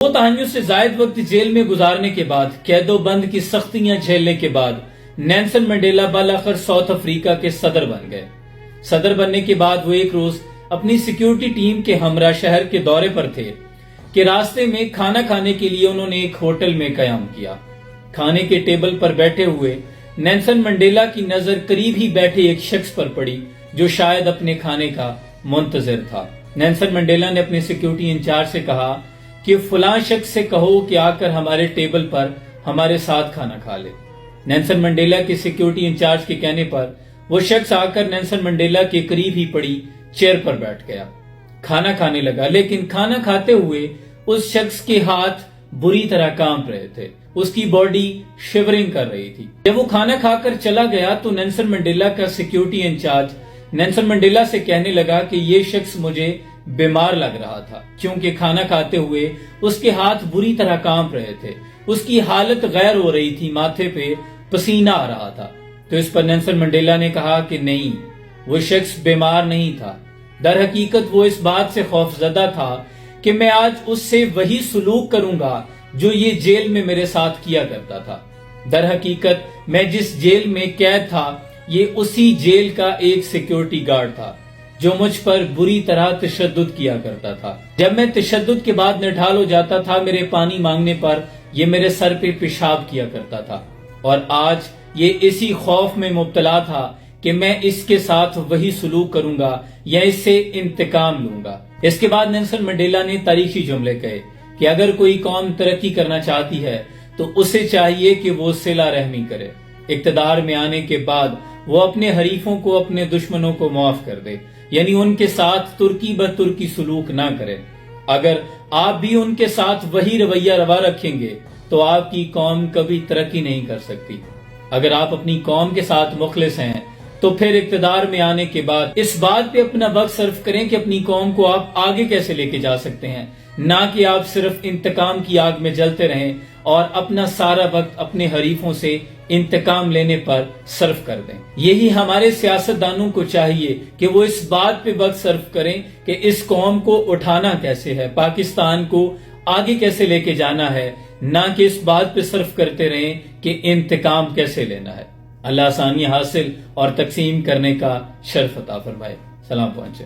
دو دہائیوں سے زائد وقت جیل میں گزارنے کے بعد، قید و بند کی سختیاں جھیلنے کے بعد نیلسن منڈیلا بالآخر ساؤتھ افریقہ کے صدر بن گئے۔ صدر بننے کے بعد وہ ایک روز اپنی سیکیورٹی ٹیم کے ہمراہ شہر کے دورے پر تھے کہ راستے میں کھانا کھانے کے لیے انہوں نے ایک ہوٹل میں قیام کیا۔ کھانے کے ٹیبل پر بیٹھے ہوئے نیلسن منڈیلا کی نظر قریب ہی بیٹھے ایک شخص پر پڑی جو شاید اپنے کھانے کا منتظر تھا۔ نیلسن منڈیلا نے اپنے سیکیورٹی انچارج سے کہا کہ فلاں شخص سے کہو کہ آ کر ہمارے ٹیبل پر ہمارے ساتھ کھانا کھا لے۔ نیلسن منڈیلا کے سیکیورٹی انچارج کے کہنے پر وہ شخص آ کر نیلسن منڈیلا کے قریب ہی پڑی چیئر پر بیٹھ گیا، کھانا کھانے لگا، لیکن کھانا کھاتے ہوئے اس شخص کے ہاتھ بری طرح کانپ رہے تھے، اس کی باڈی شیورنگ کر رہی تھی۔ جب وہ کھانا کھا کر چلا گیا تو نیلسن منڈیلا کا سیکیورٹی انچارج نیلسن منڈیلا سے کہنے لگا کہ یہ شخص مجھے بیمار لگ رہا تھا کیونکہ کھانا کھاتے ہوئے اس کے ہاتھ بری طرح کانپ رہے تھے، اس کی حالت غیر ہو رہی تھی، ماتھے پہ پسینہ آ رہا تھا۔ تو اس پر نیلسن منڈیلا نے کہا کہ نہیں، وہ شخص بیمار نہیں تھا، در حقیقت وہ اس بات سے خوف زدہ تھا کہ میں آج اس سے وہی سلوک کروں گا جو یہ جیل میں میرے ساتھ کیا کرتا تھا۔ در حقیقت میں جس جیل میں قید تھا یہ اسی جیل کا ایک سیکیورٹی گارڈ تھا جو مجھ پر بری طرح تشدد کیا کرتا تھا۔ جب میں تشدد کے بعد نڈھال ہو جاتا تھا، میرے پانی مانگنے پر یہ میرے سر پہ پیشاب کیا کرتا تھا، اور آج یہ اسی خوف میں مبتلا تھا کہ میں اس کے ساتھ وہی سلوک کروں گا یا اس سے انتقام لوں گا۔ اس کے بعد نیلسن منڈیلا نے تاریخی جملے کہے کہ اگر کوئی قوم ترقی کرنا چاہتی ہے تو اسے چاہیے کہ وہ صلہ رحمی کرے، اقتدار میں آنے کے بعد وہ اپنے حریفوں کو، اپنے دشمنوں کو معاف کر دے، یعنی ان کے ساتھ ترکی بترکی سلوک نہ کرے۔ اگر آپ بھی ان کے ساتھ وہی رویہ روا رکھیں گے تو آپ کی قوم کبھی ترقی نہیں کر سکتی۔ اگر آپ اپنی قوم کے ساتھ مخلص ہیں تو پھر اقتدار میں آنے کے بعد اس بات پہ اپنا وقت صرف کریں کہ اپنی قوم کو آپ آگے کیسے لے کے جا سکتے ہیں، نہ کہ آپ صرف انتقام کی آگ میں جلتے رہیں اور اپنا سارا وقت اپنے حریفوں سے انتقام لینے پر صرف کر دیں۔ یہی ہمارے سیاستدانوں کو چاہیے کہ وہ اس بات پہ وقت صرف کریں کہ اس قوم کو اٹھانا کیسے ہے، پاکستان کو آگے کیسے لے کے جانا ہے، نہ کہ اس بات پہ صرف کرتے رہیں کہ انتقام کیسے لینا ہے۔ اللہ آسانی حاصل اور تقسیم کرنے کا شرف عطا فرمائے۔ سلام پہنچے۔